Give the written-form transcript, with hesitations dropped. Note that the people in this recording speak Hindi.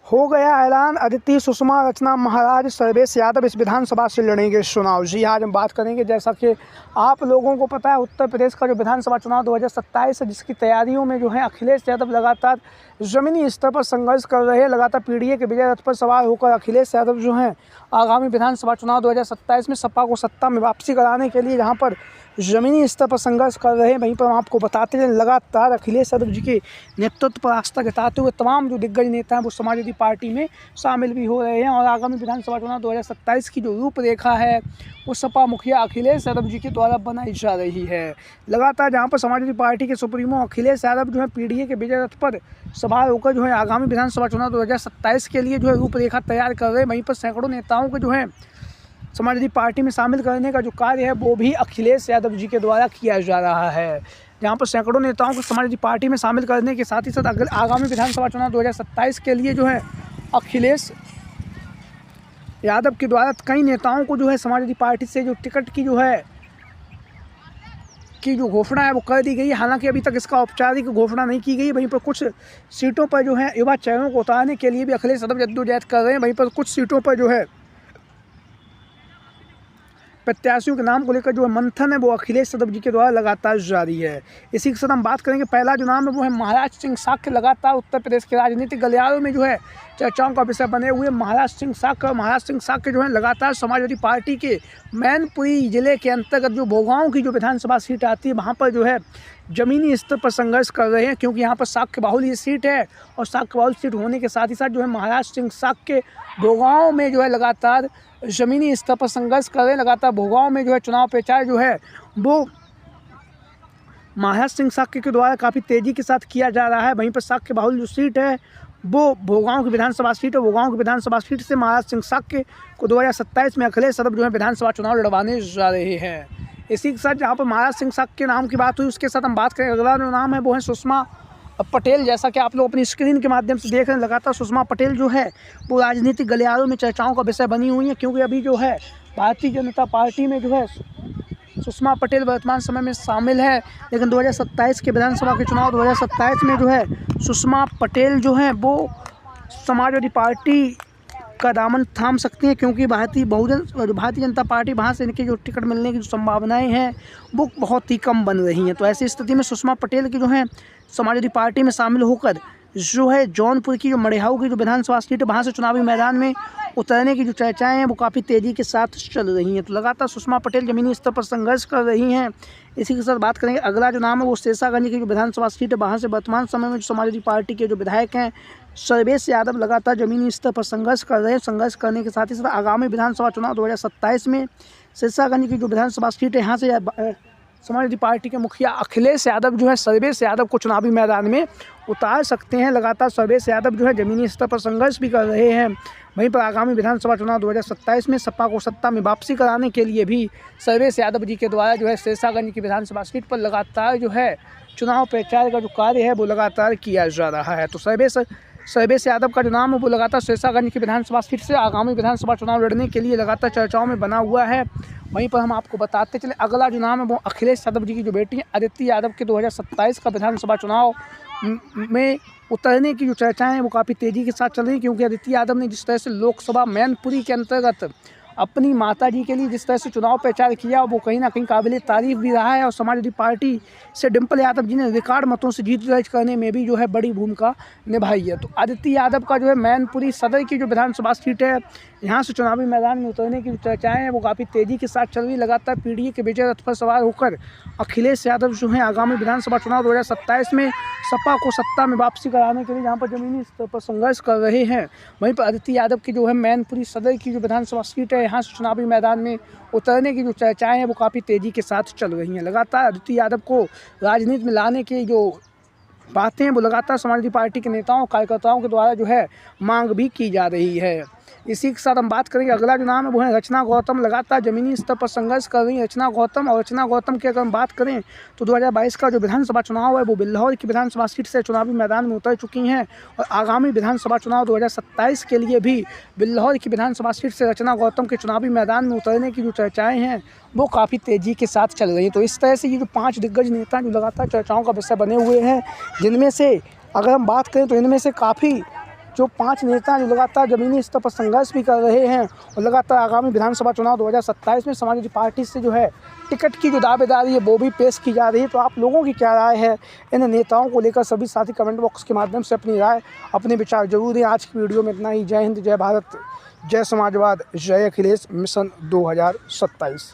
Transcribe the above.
हो गया ऐलान, अदिति, सुषमा, रचना महाराज, सर्वेश यादव इस विधानसभा से लड़ेंगे चुनाव। जी, आज हम बात करेंगे, जैसा कि आप लोगों को पता है, उत्तर प्रदेश का जो विधानसभा चुनाव 2027 है, जिसकी तैयारियों में जो है अखिलेश यादव लगातार ज़मीनी स्तर पर संघर्ष कर रहे हैं। लगातार पीडीए के विजय रथ पर सवार होकर अखिलेश यादव जो हैं आगामी विधानसभा चुनाव 2027 में सपा को सत्ता में वापसी कराने के लिए जहाँ पर ज़मीनी स्तर पर संघर्ष कर रहे हैं, वहीं पर हम आपको बताते हैं लगातार अखिलेश यादव जी के नेतृत्व पर आस्था जताते हुए तमाम जो दिग्गज नेता हैं वो समाजवादी पार्टी में शामिल भी हो रहे हैं। और आगामी विधानसभा चुनाव 2027 की जो रूपरेखा है वो सपा मुखिया अखिलेश यादव जी के द्वारा बनाई जा रही है। लगातार जहाँ पर समाजवादी पार्टी के सुप्रीमो अखिलेश यादव जो है पीडीए के विजय रथ पर सवार होकर जो है आगामी विधानसभा चुनाव 2027 के लिए जो है रूपरेखा तैयार कर रहे हैं, वहीं पर सैकड़ों नेताओं को जो है समाजवादी पार्टी में शामिल करने का जो कार्य है वो भी अखिलेश यादव जी के द्वारा किया जा रहा है। जहाँ पर सैकड़ों नेताओं को समाजवादी पार्टी में शामिल करने के साथ ही साथ आगामी विधानसभा चुनाव 2027 के लिए जो है अखिलेश यादव के द्वारा कई नेताओं को जो है समाजवादी पार्टी से जो टिकट की जो घोषणा है वो कर दी गई है। हालांकि अभी तक इसका औपचारिक घोषणा नहीं की गई। वहीं पर कुछ सीटों पर जो है युवा चेहरों को उतारने के लिए भी अखिलेश यादव जद्दोजहद कर रहे हैं। वहीं पर कुछ सीटों पर जो है प्रत्याशियों के नाम को लेकर जो है मंथन है वो अखिलेश यादव जी के द्वारा लगातार जारी है। इसी के साथ हम बात करेंगे, पहला जो नाम है वो है महाराज सिंह साक्य। लगातार उत्तर प्रदेश के राजनीतिक गलियारों में जो है चर्चाओं का विषय बने हुए महाराज सिंह साक्य जो है लगातार समाजवादी पार्टी के मैनपुरी जिले के अंतर्गत जो भोगांव की जो विधानसभा सीट आती है वहाँ पर जो है ज़मीनी स्तर पर संघर्ष कर रहे हैं, क्योंकि यहाँ पर साक्य बाहुल ये सीट है। और साक्य बाहुल सीट होने के साथ ही साथ जो है महाराज सिंह साक्य भोगांव में जो है लगातार ज़मीनी स्तर पर संघर्ष कर रहे हैं। लगातार भोगांव में जो है चुनाव प्रचार जो है वो महाराज सिंह साक्य के द्वारा काफ़ी तेज़ी के साथ किया जा रहा है। वहीं पर साक्य बाहुल जो सीट है वो भोगांव की विधानसभा सीट है। भोगांव की विधानसभा सीट से महाराज सिंह साक्य को 2027 में अखिलेश यादव जो है विधानसभा चुनाव लड़वाने जा रहे हैं। इसी के साथ जहाँ पर महाराज सिंह साक्य के नाम की बात हुई, उसके साथ हम बात करें, अगला जो नाम है वो है सुषमा पटेल। जैसा कि आप लोग अपनी स्क्रीन के माध्यम से देख रहे हैं, लगातार सुषमा पटेल जो है वो राजनीतिक गलियारों में चर्चाओं का विषय बनी हुई है, क्योंकि अभी जो है भारतीय जनता पार्टी में जो है सुषमा पटेल वर्तमान समय में शामिल है। लेकिन 2027 के विधानसभा के चुनाव 2027 में जो है सुषमा पटेल जो है वो समाजवादी पार्टी का दामन थाम सकती हैं, क्योंकि भारतीय जनता पार्टी वहाँ से इनकी जो टिकट मिलने की जो संभावनाएं हैं वो बहुत ही कम बन रही हैं। तो ऐसी स्थिति में सुषमा पटेल की जो है समाजवादी पार्टी में शामिल होकर जो है जौनपुर की जो मड़िहाऊ की जो विधानसभा सीट है वहाँ से चुनावी मैदान में उतरने की जो चर्चाएं हैं वो काफ़ी तेज़ी के साथ चल रही हैं। तो लगातार सुषमा पटेल ज़मीनी स्तर पर संघर्ष कर रही हैं। इसी के साथ बात करेंगे, अगला जो नाम है वो शेषागंज की जो विधानसभा सीट है वहाँ से वर्तमान समय में जो समाजवादी पार्टी के जो विधायक हैं सर्वेश यादव लगातार ज़मीनी स्तर पर संघर्ष कर रहे हैं। संघर्ष करने के साथ ही साथ आगामी विधानसभा चुनाव 2027 में शेषागंज की जो विधानसभा सीट है यहाँ से समाजवादी पार्टी के मुखिया अखिलेश यादव जो है सर्वेश यादव को चुनावी मैदान में उतार सकते हैं। लगातार सर्वेश यादव जो है ज़मीनी स्तर पर संघर्ष भी कर रहे हैं। वहीं पर आगामी विधानसभा चुनाव 2027 में सपा को सत्ता में वापसी कराने के लिए भी सर्वेश यादव जी के द्वारा जो है शेषागंज की विधानसभा सीट पर लगातार जो है चुनाव प्रचार का जो कार्य है वो लगातार किया जा रहा है। तो सर्वेश यादव का जो नाम है वो लगातार शेषागंज की विधानसभा सीट से आगामी विधानसभा चुनाव लड़ने के लिए लगातार चर्चाओं में बना हुआ है। वहीं पर हम आपको बताते चले, अगला जो नाम है वो अखिलेश यादव जी की जो बेटी है अदिति यादव के 2027 का विधानसभा चुनाव में उतरने की जो चर्चाएं हैं वो काफ़ी तेज़ी के साथ चल रही हैं, क्योंकि अदिति यादव ने जिस तरह से लोकसभा मैनपुरी के अंतर्गत अपनी माता जी के लिए जिस तरह से चुनाव प्रचार किया वो कहीं ना कहीं काबिल तारीफ भी रहा है। और समाजवादी पार्टी से डिम्पल यादव जी ने रिकॉर्ड मतों से जीत दर्ज करने में भी जो है बड़ी भूमिका निभाई है। तो अदिति यादव का जो है मैनपुरी सदर की जो विधानसभा सीट है यहाँ से चुनावी मैदान में उतरने की जो चर्चाएँ हैं वो काफ़ी तेज़ी के साथ चल रही। लगातार पीडीए के विजय रथ पर सवार होकर अखिलेश यादव जो है आगामी विधानसभा चुनाव 2027 में सपा को सत्ता में वापसी कराने के लिए जहाँ पर ज़मीनी स्तर पर संघर्ष कर रहे हैं, वहीं पर अदिति यादव की जो है मैनपुरी सदर की जो विधानसभा सीट है यहाँ से चुनावी मैदान में उतरने की जो चर्चाएं हैं वो काफ़ी तेज़ी के साथ चल रही हैं। लगातार अदिति यादव को राजनीति में लाने की जो बातें हैं वो लगातार समाजवादी पार्टी के नेताओं कार्यकर्ताओं के द्वारा जो है मांग भी की जा रही है। इसी के साथ हम बात करेंगे, अगला जो नाम है वो है रचना गौतम। लगातार ज़मीनी स्तर पर संघर्ष कर रही है रचना गौतम। और रचना गौतम की अगर हम बात करें तो 2022 का जो विधानसभा चुनाव है वो बिल्हौर की विधानसभा सीट से चुनावी मैदान में उतर चुकी हैं। और आगामी विधानसभा चुनाव 2027 के लिए भी बिल्हौर की विधानसभा सीट से रचना गौतम के चुनावी मैदान में उतरने की जो चर्चाएँ हैं वो काफ़ी तेज़ी के साथ चल रही हैं। तो इस तरह से ये जो 5 दिग्गज नेता जो लगातार चर्चाओं का विषय बने हुए हैं, जिनमें से अगर हम बात करें तो इनमें से काफ़ी जो 5 नेता जो लगातार ज़मीनी स्तर पर संघर्ष भी कर रहे हैं और लगातार आगामी विधानसभा चुनाव 2027 में समाजवादी पार्टी से जो है टिकट की जो दावेदारी है वो भी पेश की जा रही है। तो आप लोगों की क्या राय है इन नेताओं को लेकर? सभी साथी कमेंट बॉक्स के माध्यम से अपनी राय, अपने विचार जरूर दें। आज की वीडियो में इतना ही। जय हिंद, जय भारत, जय समाजवाद, जय अखिलेश मिशन 2027।